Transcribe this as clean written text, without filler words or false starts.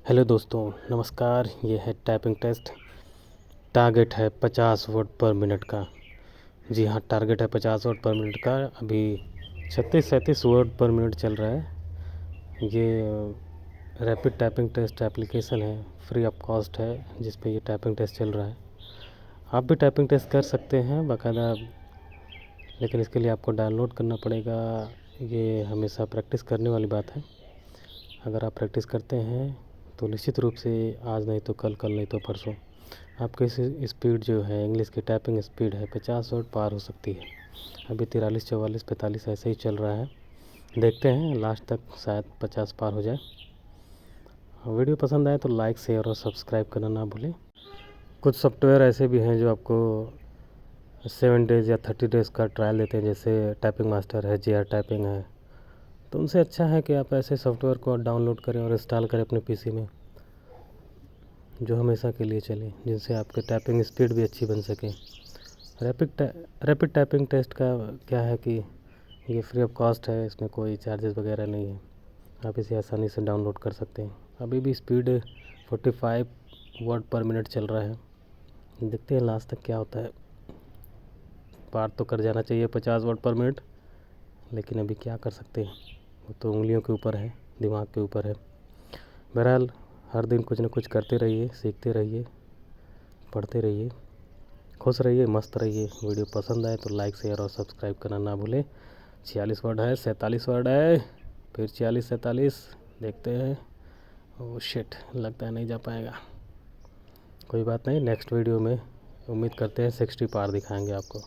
Hello दोस्तों, नमस्कार। ये है टाइपिंग टेस्ट। टारगेट है 50 वर्ड पर मिनट का। जी हाँ, टारगेट है 50 वर्ड पर मिनट का। अभी 36-37 वर्ड पर मिनट चल रहा है। ये रैपिड टाइपिंग टेस्ट एप्लीकेशन है, फ्री ऑफ कॉस्ट है, जिस पे ये टाइपिंग टेस्ट चल रहा है। आप भी टाइपिंग टेस्ट कर सकते हैं बाकायदा, लेकिन इसके लिए आपको डाउनलोड करना पड़ेगा। ये हमेशा प्रैक्टिस करने वाली बात है। अगर आप प्रैक्टिस करते हैं तो निश्चित रूप से आज नहीं तो कल, कल नहीं तो परसों आपकी स्पीड जो है, इंग्लिश की टाइपिंग स्पीड है 50 वर्ड पार हो सकती है। अभी 43, 44, 45 ऐसे ही चल रहा है। देखते हैं लास्ट तक, शायद 50 पार हो जाए। वीडियो पसंद आए तो लाइक, शेयर और सब्सक्राइब करना ना भूलें। कुछ सॉफ्टवेयर ऐसे भी हैं जो आपको 7 डेज़ या 30 डेज़ का ट्रायल देते हैं, जैसे टाइपिंग मास्टर है, JR टाइपिंग है। तो उनसे अच्छा है कि आप ऐसे सॉफ्टवेयर को डाउनलोड करें और इंस्टॉल करें अपने PC में, जो हमेशा के लिए चले, जिनसे आपकी टाइपिंग स्पीड भी अच्छी बन सके। रैपिड टाइपिंग टेस्ट का क्या है कि ये फ्री ऑफ कॉस्ट है, इसमें कोई चार्जेस वगैरह नहीं है। आप इसे आसानी से डाउनलोड कर सकते हैं। अभी भी स्पीड 45 वर्ड पर मिनट चल रहा है। देखते हैं लास्ट तक क्या होता है। पार तो कर जाना चाहिए 50 वर्ड पर मिनट, लेकिन अभी क्या कर सकते हैं, वो तो उंगलियों के ऊपर है, दिमाग के ऊपर है। बहरहाल, हर दिन कुछ ना कुछ करते रहिए, सीखते रहिए, पढ़ते रहिए, खुश रहिए, मस्त रहिए। वीडियो पसंद आए तो लाइक, शेयर और सब्सक्राइब करना ना भूलें। 46 वर्ड है, 47 वर्ड है, फिर 46, 47 देखते हैं। ओह शिट, लगता है नहीं जा पाएगा। कोई बात नहीं, नेक्स्ट वीडियो में उम्मीद करते हैं 60 पार दिखाएंगे आपको।